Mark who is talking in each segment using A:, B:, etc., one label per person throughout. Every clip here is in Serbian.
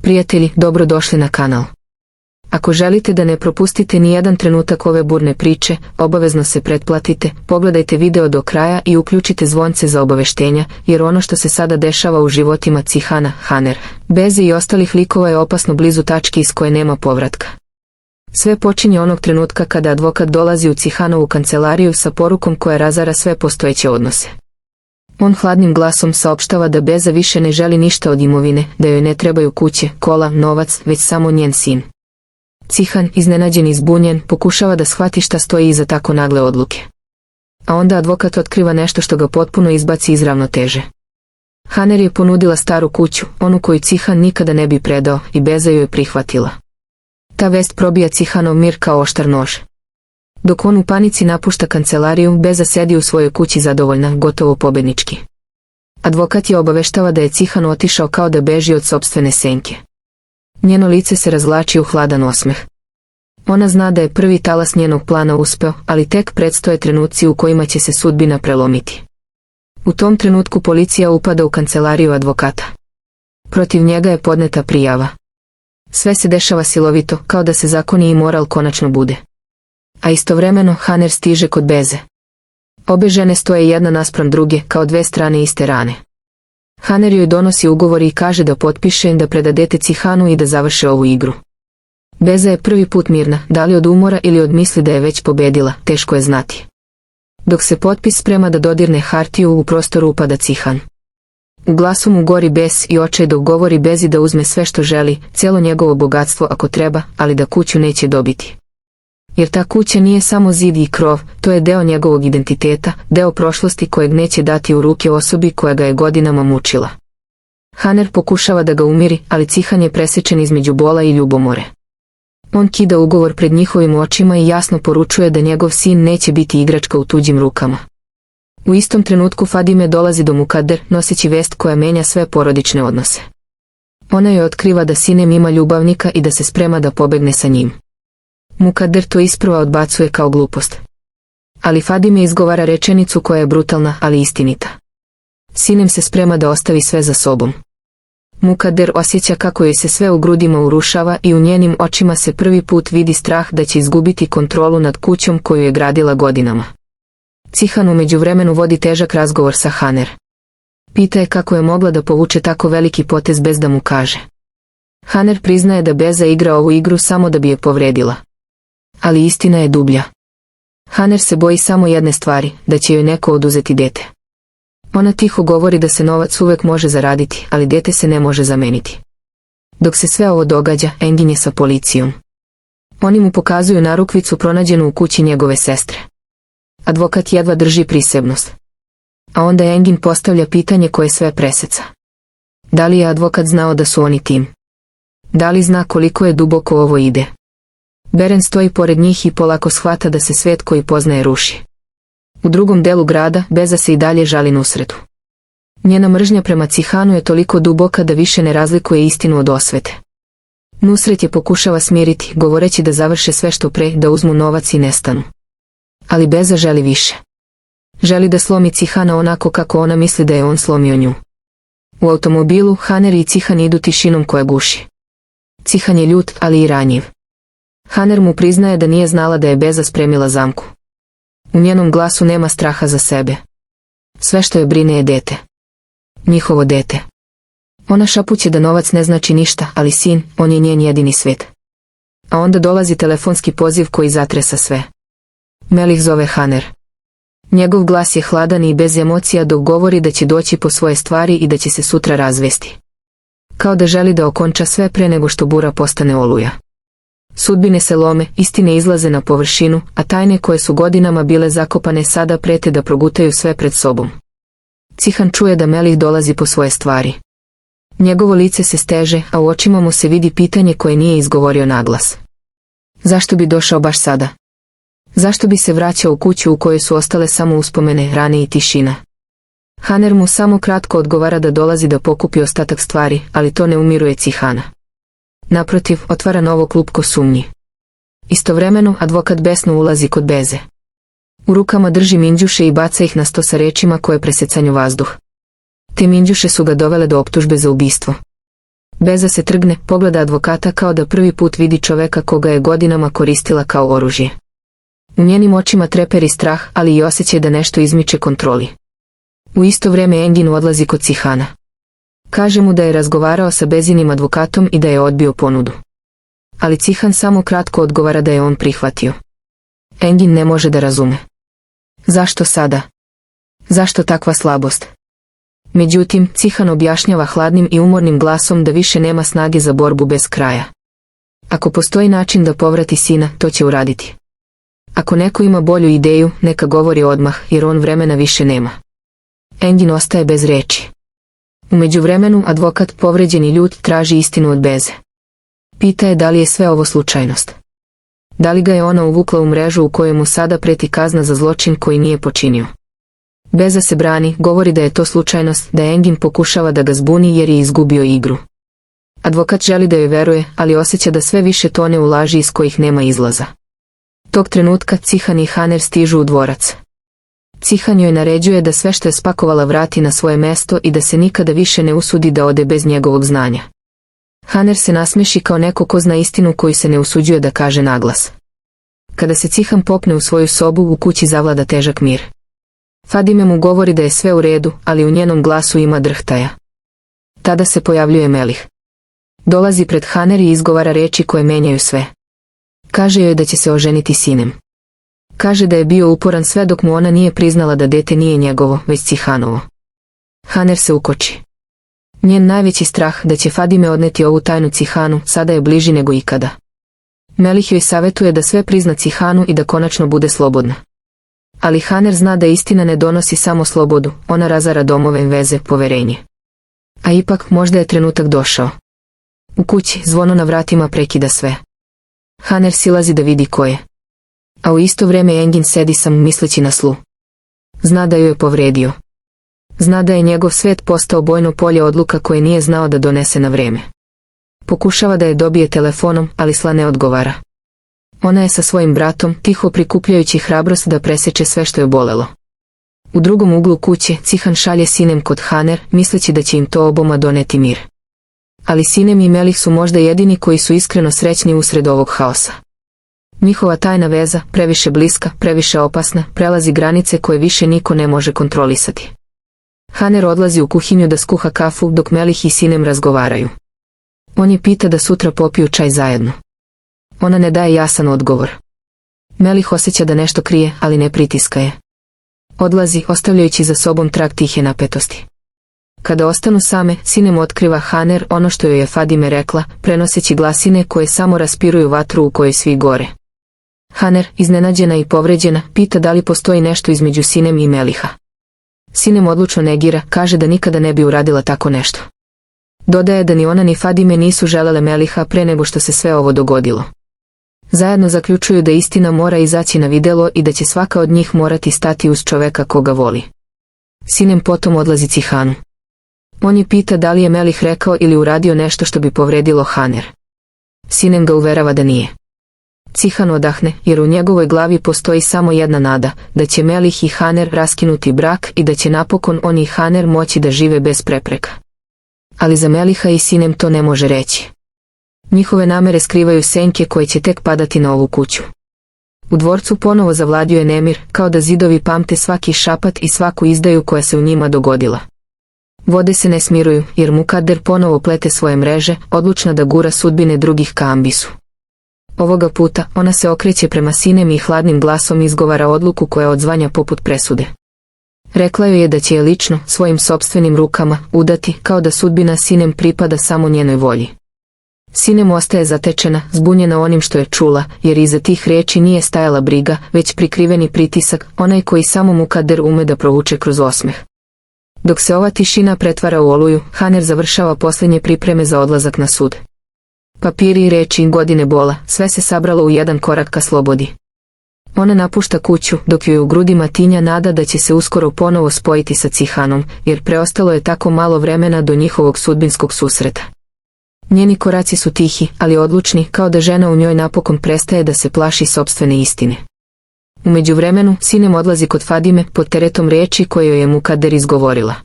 A: Prijatelji, dobro došli na kanal. Ako želite da ne propustite ni jedan trenutak ove burne priče, obavezno se pretplatite, pogledajte video do kraja i uključite zvonce za obaveštenja, jer ono što se sada dešava u životima Cihana, Haner, Beze i ostalih likova je opasno blizu tački iz koje nema povratka. Sve počinje onog trenutka kada advokat dolazi u Cihanovu kancelariju sa porukom koja razara sve postojeće odnose. On hladnim glasom saopštava da Beza više ne želi ništa od imovine, da joj ne trebaju kuće, kola, novac, već samo njen sin. Cihan, iznenađen i zbunjen, pokušava da shvati šta stoji iza tako nagle odluke. A onda advokat otkriva nešto što ga potpuno izbaci iz ravnoteže. Haner je ponudila staru kuću, onu koju Cihan nikada ne bi predao, i Beza ju je prihvatila. Ta vest probija Cihanov mir kao oštar nož. Dok on u panici napušta kancelariju, Beza sedi u svojoj kući zadovoljna, gotovo pobednički. Advokat je obaveštava da je Cihan otišao kao da beži od sopstvene senke. Njeno lice se razvlači u hladan osmeh. Ona zna da je prvi talas njenog plana uspeo, ali tek predstoje trenuci u kojima će se sudbina prelomiti. U tom trenutku policija upada u kancelariju advokata. Protiv njega je podneta prijava. Sve se dešava silovito, kao da se zakoni i moral konačno bude. A istovremeno Haner stiže kod Beze. Obe žene stoje jedna naspram druge, kao dve strane iste rane. Haner joj donosi ugovor i kaže da potpiše, da preda dete Cihanu i da završe ovu igru. Beza je prvi put mirna, da li od umora ili od misli da je već pobedila, teško je znati. Dok se potpis sprema da dodirne hartiju, u prostoru upada Cihan. U glasu mu gori bes i očaj dok govori Bezi da uzme sve što želi, cijelo njegovo bogatstvo ako treba, ali da kuću neće dobiti. Jer ta kuća nije samo zid i krov, to je deo njegovog identiteta, deo prošlosti kojeg neće dati u ruke osobi koja ga je godinama mučila. Haner pokušava da ga umiri, ali Cihan je presečen između bola i ljubomore. On kida ugovor pred njihovim očima i jasno poručuje da njegov sin neće biti igračka u tuđim rukama. U istom trenutku Fadime dolazi do Mukader, noseći vest koja menja sve porodične odnose. Ona joj otkriva da sinem ima ljubavnika i da se sprema da pobegne sa njim. Mukader to isprva odbacuje kao glupost. Ali Fadime izgovara rečenicu koja je brutalna, ali istinita. Sinem se sprema da ostavi sve za sobom. Mukader osjeća kako joj se sve u grudima urušava i u njenim očima se prvi put vidi strah da će izgubiti kontrolu nad kućom koju je gradila godinama. Cihan u međuvremenu vodi težak razgovor sa Haner. Pita je kako je mogla da povuče tako veliki potez bez da mu kaže. Haner priznaje da Beza igra ovu igru samo da bi je povredila. Ali istina je dublja. Haner se boji samo jedne stvari, da će joj neko oduzeti dete. Ona tiho govori da se novac uvek može zaraditi, ali dete se ne može zameniti. Dok se sve ovo događa, Engin je sa policijom. Oni mu pokazuju narukvicu pronađenu u kući njegove sestre. Advokat jedva drži prisebnost. A onda Engin postavlja pitanje koje sve preseca. Da li je advokat znao da su oni tim? Da li zna koliko je duboko ovo ide? Beren stoji pored njih i polako shvata da se svet koji poznaje ruši. U drugom delu grada Beza se i dalje žali Nusretu. Njena mržnja prema Cihanu je toliko duboka da više ne razlikuje istinu od osvete. Nusret je pokušava smiriti, govoreći da završe sve što pre, da uzmu novac i nestanu. Ali Beza želi više. Želi da slomi Cihana onako kako ona misli da je on slomio nju. U automobilu Haner i Cihan idu tišinom koja guši. Cihan je ljut, ali i ranjiv. Haner mu priznaje da nije znala da je Beza spremila zamku. U njenom glasu nema straha za sebe. Sve što je brine je dete. Njihovo dete. Ona šapuće da novac ne znači ništa, ali sin, on je njen jedini svet. A onda dolazi telefonski poziv koji zatresa sve. Melih zove Haner. Njegov glas je hladan i bez emocija dok govori da će doći po svoje stvari i da će se sutra razvesti. Kao da želi da okonča sve pre nego što bura postane oluja. Sudbine se lome, istine izlaze na površinu, a tajne koje su godinama bile zakopane sada prete da progutaju sve pred sobom. Cihan čuje da Melih dolazi po svoje stvari. Njegovo lice se steže, a u očima mu se vidi pitanje koje nije izgovorio naglas. Zašto bi došao baš sada? Zašto bi se vraćao u kuću u kojoj su ostale samo uspomene, rane i tišina? Haner mu samo kratko odgovara da dolazi da pokupi ostatak stvari, ali to ne umiruje Cihana. Naprotiv, otvara novo klupko sumnji. Istovremeno, advokat besno ulazi kod Beze. U rukama drži minđuše i baca ih na sto sa rečima koje presecanju vazduh. Te minđuše su ga dovele do optužbe za ubistvo. Beza se trgne, pogleda advokata kao da prvi put vidi čoveka koga je godinama koristila kao oružje. U njenim očima treperi strah, ali i osjećaj da nešto izmiče kontroli. U isto vrijeme Engin odlazi kod Cihana. Kaže mu da je razgovarao sa Bezinim advokatom i da je odbio ponudu. Ali Cihan samo kratko odgovara da je on prihvatio. Engin ne može da razume. Zašto sada? Zašto takva slabost? Međutim, Cihan objašnjava hladnim i umornim glasom da više nema snage za borbu bez kraja. Ako postoji način da povrati sina, to će uraditi. Ako neko ima bolju ideju, neka govori odmah, jer on vremena više nema. Engin ostaje bez reči. U međuvremenu advokat, povređen i ljut, traži istinu od Beze. Pita je da li je sve ovo slučajnost. Da li ga je ona uvukla u mrežu u kojoj mu sada preti kazna za zločin koji nije počinio. Beza se brani, govori da je to slučajnost, da Engin pokušava da ga zbuni jer je izgubio igru. Advokat želi da joj veruje, ali osjeća da sve više tone u laži iz kojih nema izlaza. Tog trenutka Cihan i Haner stižu u dvorac. Cihan joj naređuje da sve što je spakovala vrati na svoje mesto i da se nikada više ne usudi da ode bez njegovog znanja. Haner se nasmeši kao neko ko zna istinu koju se ne usuđuje da kaže naglas. Kada se Cihan popne u svoju sobu, u kući zavlada težak mir. Fadime mu govori da je sve u redu, ali u njenom glasu ima drhtaja. Tada se pojavljuje Melih. Dolazi pred Haner i izgovara reči koje menjaju sve. Kaže joj da će se oženiti sinem. Kaže da je bio uporan sve dok mu ona nije priznala da dete nije njegovo, već Cihanovo. Haner se ukoči. Njen najveći strah da će Fadime odneti ovu tajnu Cihanu sada je bliži nego ikada. Melih joj savjetuje da sve prizna Cihanu i da konačno bude slobodna. Ali Haner zna da istina ne donosi samo slobodu, ona razara domove, veze, poverenje. A ipak možda je trenutak došao. U kući zvono na vratima prekida sve. Haner silazi da vidi ko je. A u isto vrijeme Engin sedi sam misleći na Slu. Zna da ju je povredio. Zna da je njegov svet postao bojno polje odluka koje nije znao da donese na vrijeme. Pokušava da je dobije telefonom, ali Sla ne odgovara. Ona je sa svojim bratom, tiho prikupljajući hrabrost da preseče sve što je bolelo. U drugom uglu kuće Cihan šalje sinem kod Haner, misleći da će im to oboma doneti mir. Ali Sinem i Melih su možda jedini koji su iskreno srećni usred ovog haosa. Njihova tajna veza, previše bliska, previše opasna, prelazi granice koje više niko ne može kontrolisati. Haner odlazi u kuhinju da skuha kafu dok Melih i Sinem razgovaraju. On je pita da sutra popiju čaj zajedno. Ona ne daje jasan odgovor. Melih osjeća da nešto krije, ali ne pritiska je. Odlazi, ostavljajući za sobom trag tihe napetosti. Kada ostanu same, Sinem otkriva Haner ono što joj je Fadime rekla, prenoseći glasine koje samo raspiruju vatru u kojoj svi gore. Haner, iznenađena i povređena, pita da li postoji nešto između Sinem i Meliha. Sinem odlučno negira, kaže da nikada ne bi uradila tako nešto. Dodaje da ni ona ni Fadime nisu želele Meliha pre nego što se sve ovo dogodilo. Zajedno zaključuju da istina mora izaći na videlo i da će svaka od njih morati stati uz čoveka koga voli. Sinem potom odlazi Cihanu. On je pita da li je Melih rekao ili uradio nešto što bi povredilo Haner. Sinem ga uverava da nije. Cihan odahne, jer u njegovoj glavi postoji samo jedna nada, da će Melih i Haner raskinuti brak i da će napokon on i Haner moći da žive bez prepreka. Ali za Meliha i Sinem to ne može reći. Njihove namere skrivaju senke koje će tek padati na ovu kuću. U dvorcu ponovo zavladio nemir, kao da zidovi pamte svaki šapat i svaku izdaju koja se u njima dogodila. Vode se ne smiruju, jer Mukader ponovo plete svoje mreže, odlučna da gura sudbine drugih ka ambisu. Ovoga puta, ona se okreće prema Sinem i hladnim glasom izgovara odluku koja odzvanja poput presude. Rekla joj je da će je lično, svojim sopstvenim rukama, udati, kao da sudbina Sinem pripada samo njenoj volji. Sinem ostaje zatečena, zbunjena onim što je čula, jer iza tih riječi nije stajala briga, već prikriveni pritisak, onaj koji samo Mukader ume da provuče kroz osmeh. Dok se ova tišina pretvara u oluju, Haner završava posljednje pripreme za odlazak na sud. Papiri, reči, godine bola, sve se sabralo u jedan korak ka slobodi. Ona napušta kuću, dok joj u grudima tinja nada da će se uskoro ponovo spojiti sa Cihanom, jer preostalo je tako malo vremena do njihovog sudbinskog susreta. Njeni koraci su tihi, ali odlučni, kao da žena u njoj napokon prestaje da se plaši sopstvene istine. U međuvremenu, Sinem odlazi kod Fadime pod teretom riječi koje joj je Mukader izgovorila.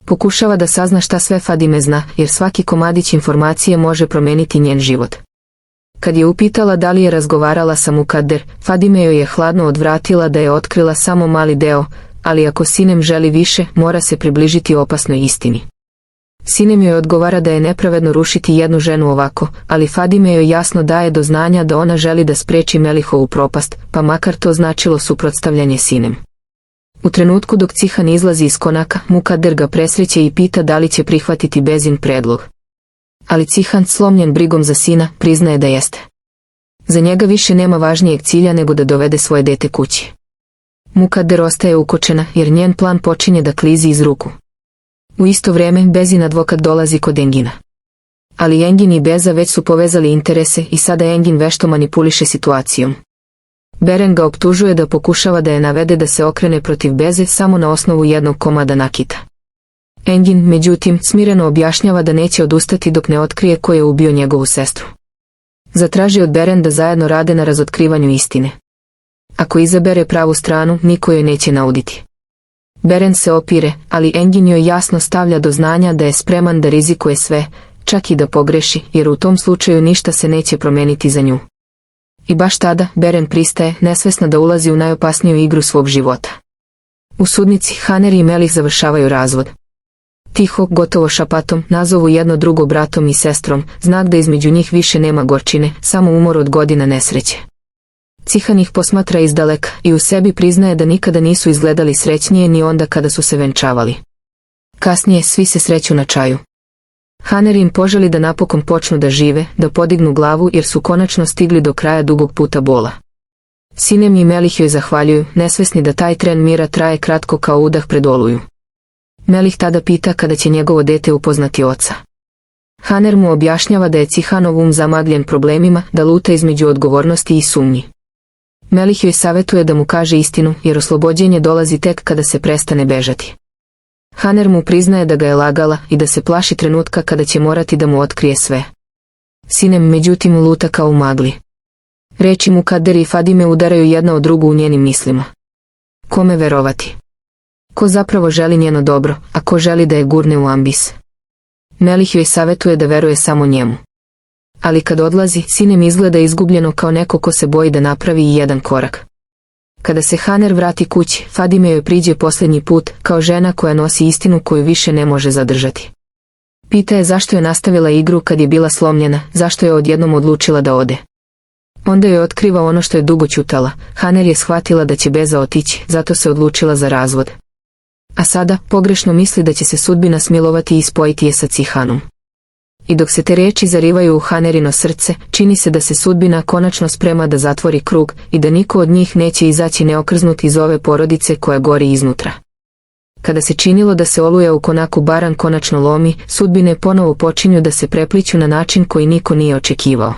A: Pokušava da sazna šta sve Fadime zna, jer svaki komadić informacije može promeniti njen život. Kad je upitala da li je razgovarala sa Mukadder, Fadime joj je hladno odvratila da je otkrila samo mali deo, ali ako Sinem želi više, mora se približiti opasnoj istini. Sinem joj odgovara da je nepravedno rušiti jednu ženu ovako, ali Fadime joj jasno daje do znanja da ona želi da spreči Melihovu propast, pa makar to značilo suprotstavljanje Sinem. U trenutku dok Cihan izlazi iz konaka, Mukadder ga presreće i pita da li će prihvatiti Bezin predlog. Ali Cihan, slomljen brigom za sina, priznaje da jeste. Za njega više nema važnijeg cilja nego da dovede svoje dete kući. Mukadder ostaje ukočena jer njen plan počinje da klizi iz ruku. U isto vrijeme Bezin advokat dolazi kod Engina. Ali Engin i Beza već su povezali interese i sada Engin vešto manipuliše situacijom. Beren ga optužuje da pokušava da je navede da se okrene protiv Beze samo na osnovu jednog komada nakita. Engin, međutim, smireno objašnjava da neće odustati dok ne otkrije ko je ubio njegovu sestru. Zatraži od Beren da zajedno rade na razotkrivanju istine. Ako izabere pravu stranu, niko joj neće nauditi. Beren se opire, ali Engin joj jasno stavlja do znanja da je spreman da rizikuje sve, čak i da pogreši, jer u tom slučaju ništa se neće promeniti za nju. I baš tada, Beren pristaje, nesvesna da ulazi u najopasniju igru svog života. U sudnici, Haner i Melih završavaju razvod. Tiho, gotovo šapatom, nazovu jedno drugo bratom i sestrom, znak da između njih više nema gorčine, samo umor od godina nesreće. Cihan ih posmatra izdaleka i u sebi priznaje da nikada nisu izgledali srećnije ni onda kada su se venčavali. Kasnije svi se sreću na čaju. Haner im poželi da napokon počnu da žive, da podignu glavu jer su konačno stigli do kraja dugog puta bola. Sinem i Melih joj zahvaljuju, nesvesni da taj tren mira traje kratko kao udah pred oluju. Melih tada pita kada će njegovo dete upoznati oca. Haner mu objašnjava da je Cihanov um zamagljen problemima, da luta između odgovornosti i sumnji. Melih joj savjetuje da mu kaže istinu, jer oslobođenje dolazi tek kada se prestane bežati. Haner mu priznaje da ga je lagala i da se plaši trenutka kada će morati da mu otkrije sve. Sinem međutim luta kao u magli. Reči Mukadder i Fadime udaraju jedna od drugu u njenim mislima. Kome verovati? Ko zapravo želi njeno dobro, a ko želi da je gurne u ambis? Melih joj savjetuje da veruje samo njemu. Ali kad odlazi, Sinem izgleda izgubljeno kao neko ko se boji da napravi i jedan korak. Kada se Haner vrati kući, Fadime joj priđe posljednji put, kao žena koja nosi istinu koju više ne može zadržati. Pita je zašto je nastavila igru kad je bila slomljena, zašto je odjednom odlučila da ode. Onda joj otkriva ono što je dugo ćutala, Haner je shvatila da će Beza otići, zato se odlučila za razvod. A sada, pogrešno misli da će se sudbina smilovati i spojiti je sa Cihanom. I dok se te riječi zarivaju u Hanerino srce, čini se da se sudbina konačno sprema da zatvori krug i da niko od njih neće izaći neokrznut iz ove porodice koja gori iznutra. Kada se činilo da se oluja u konaku baran konačno lomi, sudbine ponovo počinju da se prepliću na način koji niko nije očekivao.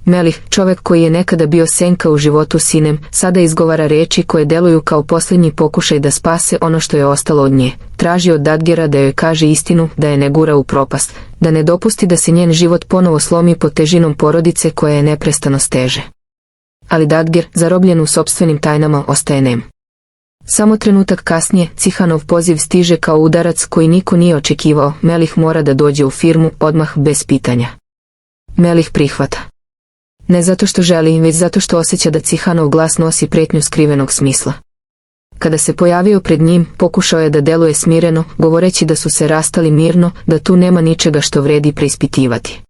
A: Melih, čovjek koji je nekada bio senka u životu Sinem, sada izgovara riječi koje deluju kao posljednji pokušaj da spase ono što je ostalo od nje. Traži od Dadgera da joj kaže istinu, da je ne gura u propast, da ne dopusti da se njen život ponovo slomi pod težinom porodice koja je neprestano steže. Ali Dadger, zarobljen u sopstvenim tajnama, ostaje nem. Samo trenutak kasnije, Cihanov poziv stiže kao udarac koji niko nije očekivao. Melih mora da dođe u firmu, odmah bez pitanja. Melih prihvata. Ne zato što želi, već zato što osjeća da Cihanov glas nosi pretnju skrivenog smisla. Kada se pojavio pred njim, pokušao je da deluje smireno, govoreći da su se rastali mirno, da tu nema ničega što vredi preispitivati.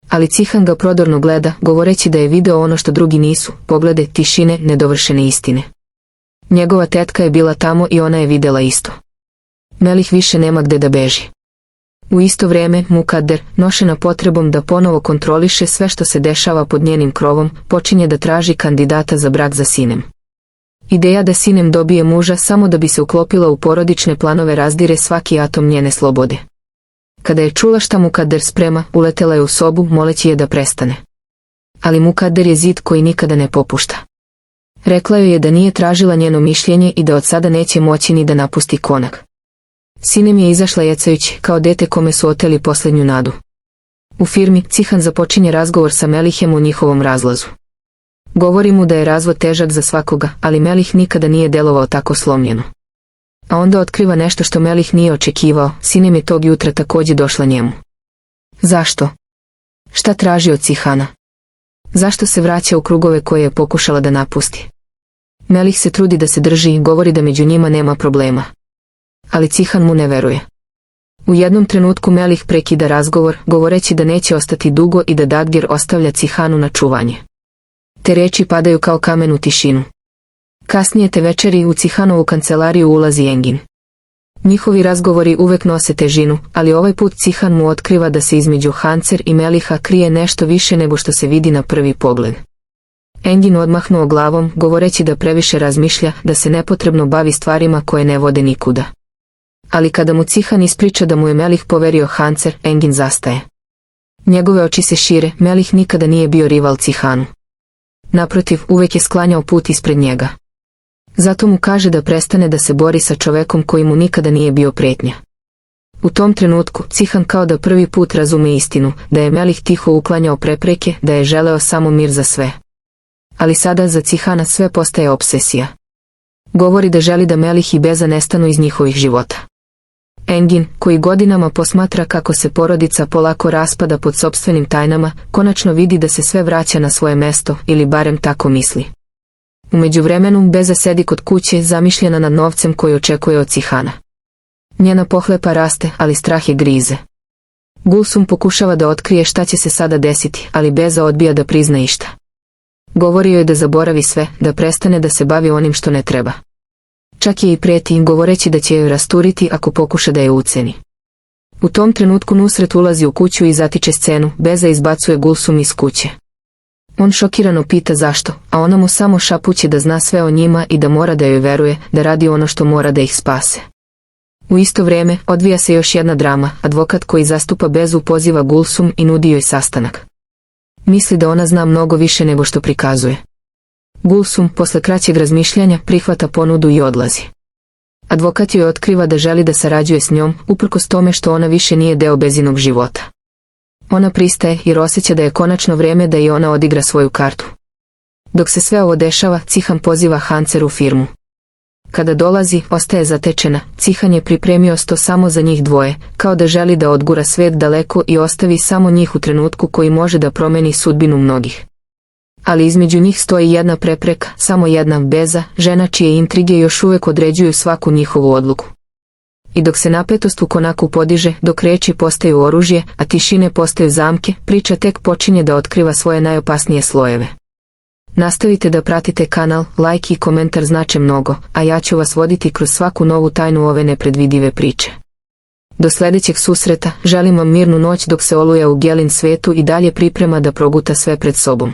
A: Ali Cihan ga prodorno gleda, govoreći da je video ono što drugi nisu, poglede, tišine, nedovršene istine. Njegova tetka je bila tamo i ona je vidjela isto. Melih više nema gde da beži. U isto vrijeme, Mukadder, nošena potrebom da ponovo kontroliše sve što se dešava pod njenim krovom, počinje da traži kandidata za brak za Sinem. Ideja da Sinem dobije muža samo da bi se uklopila u porodične planove razdire svaki atom njene slobode. Kada je čula šta Mukadder sprema, uletela je u sobu, moleći je da prestane. Ali Mukadder je zid koji nikada ne popušta. Rekla joj je da nije tražila njeno mišljenje i da od sada neće moći ni da napusti konak. Sinem je izašla jecajući, kao dete kome su oteli posljednju nadu. U firmi, Cihan započinje razgovor sa Melihem o njihovom razlazu. Govori mu da je razvod težak za svakoga, ali Melih nikada nije delovao tako slomljeno. A onda otkriva nešto što Melih nije očekivao, sinem je tog jutra također došla njemu. Zašto? Šta traži od Cihana? Zašto se vraća u krugove koje je pokušala da napusti? Melih se trudi da se drži i govori da među njima nema problema. Ali Cihan mu ne veruje. U jednom trenutku Melih prekida razgovor, govoreći da neće ostati dugo i da Dadgir ostavlja Cihanu na čuvanje. Te riječi padaju kao kamen u tišinu. Kasnije te večeri u Cihanovu kancelariju ulazi Engin. Njihovi razgovori uvek nose težinu, ali ovaj put Cihan mu otkriva da se između Hancer i Meliha krije nešto više nego što se vidi na prvi pogled. Engin odmahnuo glavom, govoreći da previše razmišlja, da se nepotrebno bavi stvarima koje ne vode nikuda. Ali kada mu Cihan ispriča da mu je Melih poverio Hancer, Engin zastaje. Njegove oči se šire, Melih nikada nije bio rival Cihanu. Naprotiv, uvek je sklanjao put ispred njega. Zato mu kaže da prestane da se bori sa čovekom koji mu nikada nije bio prijetnja. U tom trenutku, Cihan kao da prvi put razume istinu, da je Melih tiho uklanjao prepreke, da je želeo samo mir za sve. Ali sada za Cihana sve postaje obsesija. Govori da želi da Melih i Beza nestanu iz njihovih života. Engin, koji godinama posmatra kako se porodica polako raspada pod sopstvenim tajnama, konačno vidi da se sve vraća na svoje mesto, ili barem tako misli. U međuvremenu Beza sedi kod kuće, zamišljena nad novcem koji očekuje od Cihana. Njena pohlepa raste, ali strah je grize. Gulsum pokušava da otkrije šta će se sada desiti, ali Beza odbija da prizna išta. Govori joj da zaboravi sve, da prestane da se bavi onim što ne treba. Čak je i prijeti, govoreći da će joj rasturiti ako pokuša da je uceni. U tom trenutku Nusret ulazi u kuću i zatiče scenu, Beza izbacuje Gulsum iz kuće. On šokirano pita zašto, a ona mu samo šapuće da zna sve o njima i da mora da joj veruje, da radi ono što mora da ih spase. U isto vrijeme, odvija se još jedna drama, advokat koji zastupa Bezu poziva Gulsum i nudi joj sastanak. Misli da ona zna mnogo više nego što prikazuje. Gulsum, posle kraćeg razmišljanja, prihvata ponudu i odlazi. Advokat joj otkriva da želi da sarađuje s njom, uprkos tome što ona više nije deo Bezinog života. Ona pristaje jer osjeća da je konačno vrijeme da i ona odigra svoju kartu. Dok se sve ovo dešava, Cihan poziva Hancer u firmu. Kada dolazi, ostaje zatečena, Cihan je pripremio sto samo za njih dvoje, kao da želi da odgura svet daleko i ostavi samo njih u trenutku koji može da promeni sudbinu mnogih. Ali između njih stoji jedna prepreka, samo jedna, Beza, žena čije intrige još uvijek određuju svaku njihovu odluku. I dok se napetost u konaku podiže, dok riječi postaju oružje, a tišine postaju zamke, priča tek počinje da otkriva svoje najopasnije slojeve. Nastavite da pratite kanal, like i komentar znače mnogo, a ja ću vas voditi kroz svaku novu tajnu ove nepredvidive priče. Do sljedećeg susreta, želim vam mirnu noć dok se oluja u Gelin svetu i dalje priprema da proguta sve pred sobom.